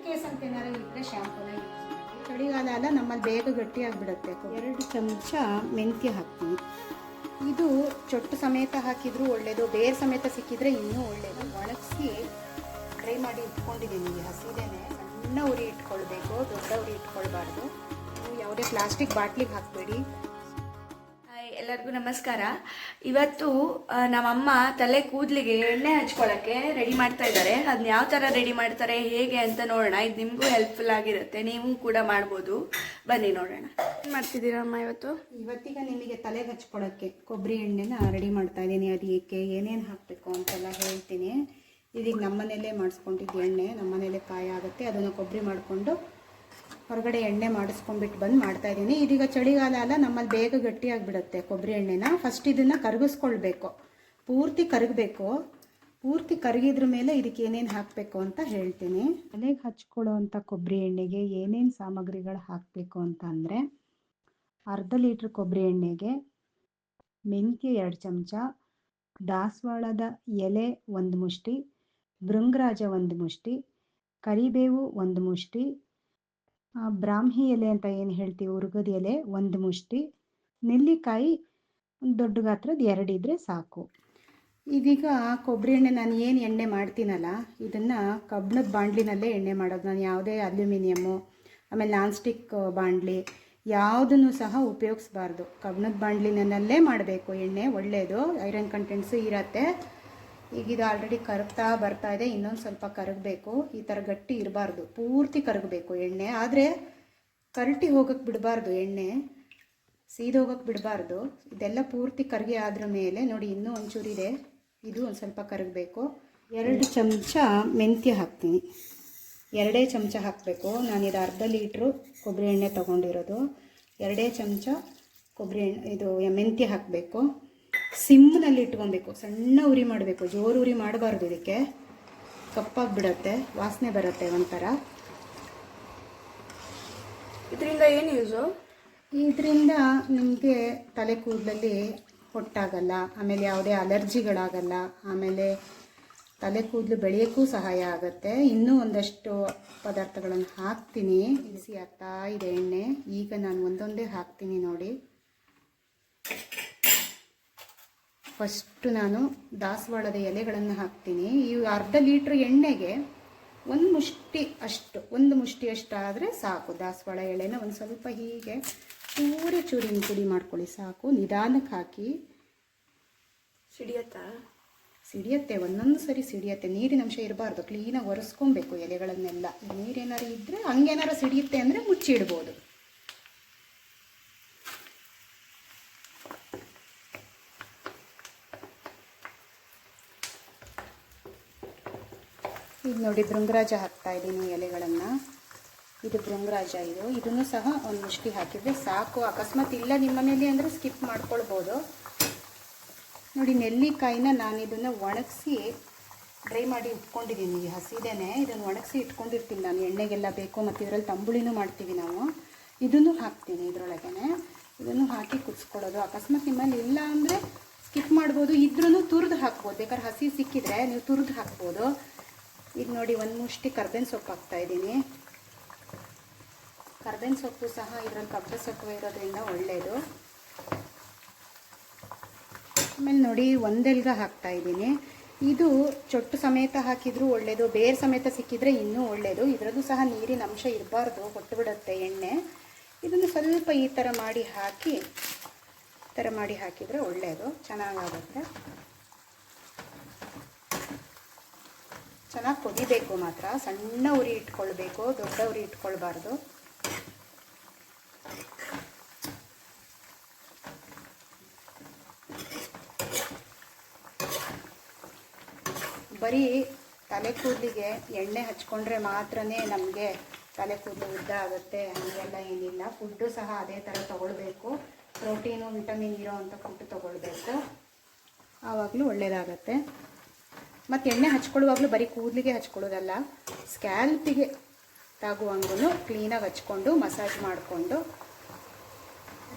Case ಅಂತ ಏನಾರು ಇದ್ದರೆ ಶಾಂಪೂನ ಯೂಸ್ ಮಾಡಿ. ಚಳಿಗಾಲ ಅಲ್ಲ, ನಮ್ಮಲ್ಲಿ ಬೇಗ ಗಟ್ಟಿಯಾಗಿಬಿಡುತ್ತೆ. 2 ಚಮಚ ಮೆಂತ್ಯ ಹಾಕ್ತೀನಿ. ಇದು ಚೊಟ್ಟು ಸಮೇತ ಹಾಕಿದರೂ ಒಳ್ಳೆಯದು, ಬೇರೆ ಸಮೇತ ಸಿಕ್ಕಿದರೆ ಇನ್ನೂ ಒಳ್ಳೆಯದು. ಒಣಗಿಸಿ ಡ್ರೈ ಮಾಡಿ ಇಟ್ಕೊಂಡಿದ್ದೀನಿ. ಹಸಿದೇನೆ ಸಣ್ಣ ಉರಿ ಇಟ್ಕೊಳ್ಬೇಕು, ದೊಡ್ಡ ಉರಿ ಇಟ್ಕೊಳ್ಬಾರ್ದು. ನೀವು ಯಾವುದೇ ಪ್ಲಾಸ್ಟಿಕ್ ಬಾಟ್ಲಿಗೆ ಹಾಕಬೇಡಿ. ಎಲ್ಲರಿಗೂ ನಮಸ್ಕಾರ. ಇವತ್ತು ನಮ್ಮಮ್ಮ ತಲೆ ಕೂದಲಿಗೆ ಎಣ್ಣೆ ಹಚ್ಕೊಳ್ಳೋಕ್ಕೆ ರೆಡಿ ಮಾಡ್ತಾ ಇದ್ದಾರೆ. ಅದನ್ನ ಯಾವ ಥರ ರೆಡಿ ಮಾಡ್ತಾರೆ ಹೇಗೆ ಅಂತ ನೋಡೋಣ. ಇದು ನಿಮಗೂ ಹೆಲ್ಪ್ಫುಲ್ ಆಗಿರುತ್ತೆ, ನೀವು ಕೂಡ ಮಾಡ್ಬೋದು. ಬನ್ನಿ ನೋಡೋಣ. ಏನು ಮಾಡ್ತಿದ್ದೀರಾ ಅಮ್ಮ ಇವತ್ತೀಗ ನಿಮಗೆ ತಲೆಗೆ ಹಚ್ಕೊಳ್ಳೋಕ್ಕೆ ಕೊಬ್ಬರಿ ಎಣ್ಣೆನ ರೆಡಿ ಮಾಡ್ತಾ ಇದ್ದೀನಿ. ಅದು ಏಕೆ ಏನೇನು ಹಾಕಬೇಕು ಅಂತೆಲ್ಲ ಹೇಳ್ತೀನಿ. ಇದೀಗ ನಮ್ಮನೇಲೇ ಮಾಡಿಸ್ಕೊಂಡಿದ್ದು ಎಣ್ಣೆ, ನಮ್ಮನೇಲೇ ಕಾಯಿ ಆಗುತ್ತೆ. ಅದನ್ನು ಕೊಬ್ಬರಿ ಮಾಡಿಕೊಂಡು ಹೊರಗಡೆ ಎಣ್ಣೆ ಮಾಡಿಸ್ಕೊಂಡ್ಬಿಟ್ಟು ಬಂದು ಮಾಡ್ತಾಯಿದ್ದೀನಿ. ಇದೀಗ ಚಳಿಗಾಲ ಅಲ್ಲ, ನಮ್ಮಲ್ಲಿ ಬೇಗ ಗಟ್ಟಿಯಾಗಿಬಿಡುತ್ತೆ ಕೊಬ್ಬರಿ ಎಣ್ಣೆನ. ಫಸ್ಟ್ ಇದನ್ನು ಕರಗಿಸ್ಕೊಳ್ಬೇಕು, ಪೂರ್ತಿ ಕರಗಬೇಕು. ಪೂರ್ತಿ ಕರಗಿದ್ರ ಮೇಲೆ ಇದಕ್ಕೆ ಏನೇನು ಹಾಕಬೇಕು ಅಂತ ಹೇಳ್ತೀನಿ. ತಲೆಗೆ ಹಚ್ಕೊಳ್ಳೋ ಅಂಥ ಕೊಬ್ಬರಿ ಎಣ್ಣೆಗೆ ಏನೇನು ಸಾಮಗ್ರಿಗಳು ಹಾಕಬೇಕು ಅಂತ ಅಂದರೆ, ಅರ್ಧ ಲೀಟ್ರ್ ಕೊಬ್ಬರಿ ಎಣ್ಣೆಗೆ ಮೆಂತ್ಯ 2 ಚಮಚ, ದಾಸವಾಳದ ಎಲೆ 1 ಮುಷ್ಟಿ, ಭೃಂಗರಾಜ 1 ಮುಷ್ಟಿ, ಕರಿಬೇವು 1 ಮುಷ್ಟಿ, ಬ್ರಾಹ್ಮಿ ಎಲೆ ಅಂತ ಏನು ಹೇಳ್ತೀವಿ, ಉರ್ಗದ ಎಲೆ 1 ಮುಷ್ಟಿ, ನೆಲ್ಲಿಕಾಯಿ ದೊಡ್ಡ ಗಾತ್ರದ 2 ಇದ್ದರೆ ಸಾಕು. ಇದೀಗ ಕೊಬ್ಬರಿ ಎಣ್ಣೆ ನಾನು ಏನು ಎಣ್ಣೆ ಮಾಡ್ತೀನಲ್ಲ, ಇದನ್ನು ಕಬ್ಬಿಣದ ಬಾಣಲಿನಲ್ಲೇ ಎಣ್ಣೆ ಮಾಡೋದು. ನಾನು ಯಾವುದೇ ಅಲ್ಯೂಮಿನಿಯಮ್ಮು, ಆಮೇಲೆ ನಾನ್ ಸ್ಟಿಕ್ ಬಾಣಲಿ ಯಾವುದನ್ನು ಸಹ ಉಪಯೋಗಿಸ್ಬಾರ್ದು. ಕಬ್ಬಿಣದ ಬಾಣಲಿನಲ್ಲೇ ಮಾಡಬೇಕು ಎಣ್ಣೆ, ಒಳ್ಳೆಯದು. ಐರನ್ ಕಂಟೆಂಟ್ಸು ಇರತ್ತೆ. ಈಗ ಇದು ಆಲ್ರೆಡಿ ಕರಗ್ತಾ ಬರ್ತಾ ಇದೆ, ಇನ್ನೊಂದು ಸ್ವಲ್ಪ ಕರಗಬೇಕು. ಈ ಥರ ಗಟ್ಟಿ ಇರಬಾರ್ದು, ಪೂರ್ತಿ ಕರಗಬೇಕು ಎಣ್ಣೆ. ಆದರೆ ಕರಟಿ ಹೋಗೋಕ್ಕೆ ಬಿಡಬಾರ್ದು, ಎಣ್ಣೆ ಸೀದೋಗೋಕ್ಕೆ ಬಿಡಬಾರ್ದು. ಇದೆಲ್ಲ ಪೂರ್ತಿ ಕರಗಿ ಆದ್ರ ಮೇಲೆ ನೋಡಿ ಇನ್ನೂ ಒಂಚೂರಿದೆ, ಇದು ಒಂದು ಸ್ವಲ್ಪ ಕರಗಬೇಕು. 2 ಚಮಚ ಮೆಂತ್ಯ ಹಾಕ್ತೀನಿ. 2 ಚಮಚ ಹಾಕಬೇಕು. ನಾನಿದು ಅರ್ಧ ಲೀಟ್ರು ಕೊಬ್ಬರಿ ಎಣ್ಣೆ ತೊಗೊಂಡಿರೋದು. 2 ಚಮಚ ಕೊಬ್ಬರಿ ಎಣ್ಣೆ ಇದು ಮೆಂತ್ಯ ಹಾಕಬೇಕು. ಸಿಮ್ನಲ್ಲಿ ಇಟ್ಕೊಬೇಕು, ಸಣ್ಣ ಉರಿ ಮಾಡಬೇಕು, ಜೋರು ಉರಿ ಮಾಡಬಾರ್ದು. ಇದಕ್ಕೆ ಕಪ್ಪಾಗಿಬಿಡತ್ತೆ, ವಾಸನೆ ಬರುತ್ತೆ ಒಂಥರ. ಇದರಿಂದ ಏನು ಯೂಸು? ಇದರಿಂದ ನಿಮಗೆ ತಲೆ ಕೂದಲಲ್ಲಿ ಹೊಟ್ಟಾಗಲ್ಲ, ಆಮೇಲೆ ಯಾವುದೇ ಅಲರ್ಜಿಗಳಾಗಲ್ಲ, ಆಮೇಲೆ ತಲೆ ಕೂದಲು ಬೆಳೆಯೋಕ್ಕೂ ಸಹಾಯ ಆಗುತ್ತೆ. ಇನ್ನೂ ಒಂದಷ್ಟು ಪದಾರ್ಥಗಳನ್ನು ಹಾಕ್ತೀನಿ. ಬಿಸಿ ಆಗ್ತಾ ಇದೆ ಎಣ್ಣೆ. ಈಗ ನಾನು ಒಂದೊಂದೇ ಹಾಕ್ತೀನಿ ನೋಡಿ. ಫಸ್ಟು ನಾನು ದಾಸವಾಳದ ಎಲೆಗಳನ್ನು ಹಾಕ್ತೀನಿ. ಈ ಅರ್ಧ ಲೀಟ್ರ್ ಎಣ್ಣೆಗೆ 1 ಮುಷ್ಟಿ ಅಷ್ಟು, 1 ಮುಷ್ಟಿ ಅಷ್ಟು ಆದರೆ ಸಾಕು. ದಾಸವಾಳ ಎಳೆನ ಒಂದು ಸ್ವಲ್ಪ ಹೀಗೆ ಚೂರಿ ಚೂರಿನ ಪುಡಿ ಮಾಡ್ಕೊಳ್ಳಿ ಸಾಕು. ನಿಧಾನಕ್ಕೆ ಹಾಕಿ. ಸಿಡಿಯತ್ತೆ, ಒಂದೊಂದು ಸರಿ ಸಿಡಿಯತ್ತೆ. ನೀರಿನ ಅಂಶ ಇರಬಾರ್ದು, ಕ್ಲೀನಾಗಿ ಒರೆಸ್ಕೊಬೇಕು ಎಲೆಗಳನ್ನೆಲ್ಲ. ನೀರೇನಾರು ಇದ್ದರೆ ಹಂಗೇನಾರು ಸಿಡಿಯುತ್ತೆ ಅಂದರೆ ಮುಚ್ಚಿಡ್ಬೋದು. ಈಗ ನೋಡಿ ಭೃಂಗರಾಜ ಹಾಕ್ತಾ ಇದ್ದೀನಿ ಎಲೆಗಳನ್ನು. ಇದು ಭೃಂಗರಾಜ, ಇದನ್ನು ಸಹ 1 ಮುಷ್ಟಿ ಹಾಕಿದರೆ ಸಾಕು. ಅಕಸ್ಮಾತ್ ಇಲ್ಲ ನಿಮ್ಮ ಮನೇಲಿ ಅಂದರೆ ಸ್ಕಿಪ್ ಮಾಡ್ಕೊಳ್ಬೋದು. ನೋಡಿ ನೆಲ್ಲಿಕಾಯಿನ ನಾನು ಇದನ್ನು ಒಣಗಿಸಿ ಡ್ರೈ ಮಾಡಿ ಇಟ್ಕೊಂಡಿದ್ದೀನಿ. ಹಸಿದೇನೆ, ಇದನ್ನು ಒಣಗಿಸಿ ಇಟ್ಕೊಂಡಿರ್ತೀನಿ ನಾನು. ಎಣ್ಣೆಗೆಲ್ಲ ಬೇಕು, ಮತ್ತು ಇದರಲ್ಲಿ ತಂಬುಳಿನೂ ಮಾಡ್ತೀವಿ ನಾವು. ಇದನ್ನು ಹಾಕ್ತೀನಿ ಇದರೊಳಗೇ. ಇದನ್ನು ಹಾಕಿ ಕುದಿಸ್ಕೊಳ್ಳೋದು. ಅಕಸ್ಮಾತ್ ನಿಮ್ಮಲ್ಲಿ ಇಲ್ಲ ಅಂದರೆ ಸ್ಕಿಪ್ ಮಾಡ್ಬೋದು. ಇದ್ರೂ ತುರಿದು ಹಾಕ್ಬೋದು, ಬೇಕಾದ್ರೆ ಹಸಿ ಸಿಕ್ಕಿದ್ರೆ ನೀವು ತುರಿದು ಹಾಕ್ಬೋದು. ಈಗ ನೋಡಿ 1 ಮುಷ್ಟಿ ಕರ್ಬೇವಿನ ಸೊಪ್ಪು ಹಾಕ್ತಾಯಿದ್ದೀನಿ. ಕರ್ಬೇವಿನ ಸೊಪ್ಪು ಸಹ ಇದರಲ್ಲಿ ಕಬ್ಬು ಸೊಪ್ಪು ಇರೋದ್ರಿಂದ ಒಳ್ಳೆಯದು. ಆಮೇಲೆ ನೋಡಿ 1 ಎಲ್ಗ ಹಾಕ್ತಾಯಿದ್ದೀನಿ. ಇದು ಚೊಟ್ಟು ಸಮೇತ ಹಾಕಿದರೂ ಒಳ್ಳೆಯದು, ಬೇರೆ ಸಮೇತ ಸಿಕ್ಕಿದರೆ ಇನ್ನೂ ಒಳ್ಳೆಯದು. ಇದರದ್ದು ಸಹ ನೀರಿನ ಅಂಶ ಇರಬಾರ್ದು, ಹೊಟ್ಟು ಬಿಡುತ್ತೆ ಎಣ್ಣೆ. ಇದನ್ನು ಸ್ವಲ್ಪ ಈ ಥರ ಮಾಡಿ ಹಾಕಿದರೆ ಒಳ್ಳೆಯದು, ಚೆನ್ನಾಗಾಗುತ್ತೆ. ಚೆನ್ನಾಗಿ ಕೊದಿಬೇಕು ಮಾತ್ರ. ಸಣ್ಣ ಉರಿ ಇಟ್ಕೊಳ್ಬೇಕು, ದೊಡ್ಡ ಉರಿ ಇಟ್ಕೊಳ್ಬಾರ್ದು. ಬರೀ ತಲೆ ಕೂದಲಿಗೆ ಎಣ್ಣೆ ಹಚ್ಕೊಂಡ್ರೆ ಮಾತ್ರನೇ ನಮಗೆ ತಲೆ ಕೂದಲು ಉದ್ದ ಆಗುತ್ತೆ ಹಾಗೆಲ್ಲ ಏನಿಲ್ಲ. ಫುಡ್ಡು ಸಹ ಅದೇ ಥರ ತೊಗೊಳ್ಬೇಕು. ಪ್ರೋಟೀನು ವಿಟಮಿನ್ ಇರೋ ಅಂಥ ಫುಡ್ ತೊಗೊಳ್ಬೇಕು, ಆವಾಗಲೂ ಒಳ್ಳೆಯದಾಗತ್ತೆ. ಮತ್ತು ಎಣ್ಣೆ ಹಚ್ಕೊಳ್ಳುವಾಗಲೂ ಬರೀ ಕೂದಲಿಗೆ ಹಚ್ಕೊಳ್ಳೋದಲ್ಲ, ಸ್ಕ್ಯಾಲ್ಪಿಗೆ ತಾಗುವಂಗೂ ಕ್ಲೀನಾಗಿ ಹಚ್ಕೊಂಡು ಮಸಾಜ್ ಮಾಡಿಕೊಂಡು.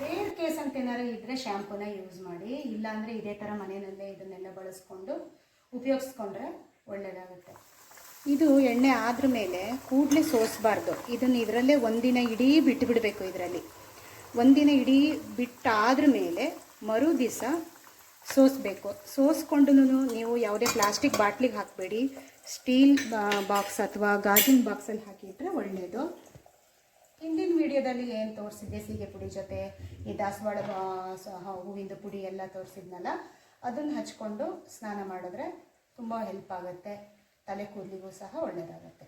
ರೇರ್ ಕೇಸ್ ಅಂತ ಏನಾರು ಇದ್ದರೆ ಶಾಂಪೂನ ಯೂಸ್ ಮಾಡಿ, ಇಲ್ಲಾಂದರೆ ಇದೇ ಥರ ಮನೆಯಲ್ಲೇ ಇದನ್ನೆಲ್ಲ ಬಳಸ್ಕೊಂಡು ಉಪಯೋಗಿಸ್ಕೊಂಡ್ರೆ ಒಳ್ಳೆಯದಾಗುತ್ತೆ. ಇದು ಎಣ್ಣೆ ಆದ್ರ ಮೇಲೆ ಕೂಡಲೇ ಸೋಸಬಾರ್ದು. ಇದನ್ನು ಇದರಲ್ಲೇ ಒಂದಿನ ಇಡೀ ಬಿಟ್ಟು ಬಿಡಬೇಕು. ಇದರಲ್ಲಿ ಒಂದಿನ ಇಡೀ ಬಿಟ್ಟಾದ್ರ ಮೇಲೆ ಮರು ದಿವಸ ಸೋಸಬೇಕು. ಸೋಸ್ಕೊಂಡು ನೀವು ಯಾವುದೇ ಪ್ಲಾಸ್ಟಿಕ್ ಬಾಟ್ಲಿಗೆ ಹಾಕಬೇಡಿ, ಸ್ಟೀಲ್ ಬಾಕ್ಸ್ ಅಥವಾ ಗಾಜಿನ ಬಾಕ್ಸಲ್ಲಿ ಹಾಕಿಟ್ರೆ ಒಳ್ಳೆಯದು. ಹಿಂದಿನ ವಿಡಿಯೋದಲ್ಲಿ ಏನು ತೋರಿಸಿದ್ದೆ ಸೀಗೆ ಪುಡಿ ಜೊತೆ ಈ ದಾಸವಾಳ ಹೂವಿಂದ ಪುಡಿ ಎಲ್ಲ ತೋರಿಸಿದ್ನಲ್ಲ, ಅದನ್ನು ಹಚ್ಕೊಂಡು ಸ್ನಾನ ಮಾಡಿದ್ರೆ ತುಂಬ ಹೆಲ್ಪ್ ಆಗುತ್ತೆ. ತಲೆ ಕೂದಲಿಗೂ ಸಹ ಒಳ್ಳೆಯದಾಗುತ್ತೆ.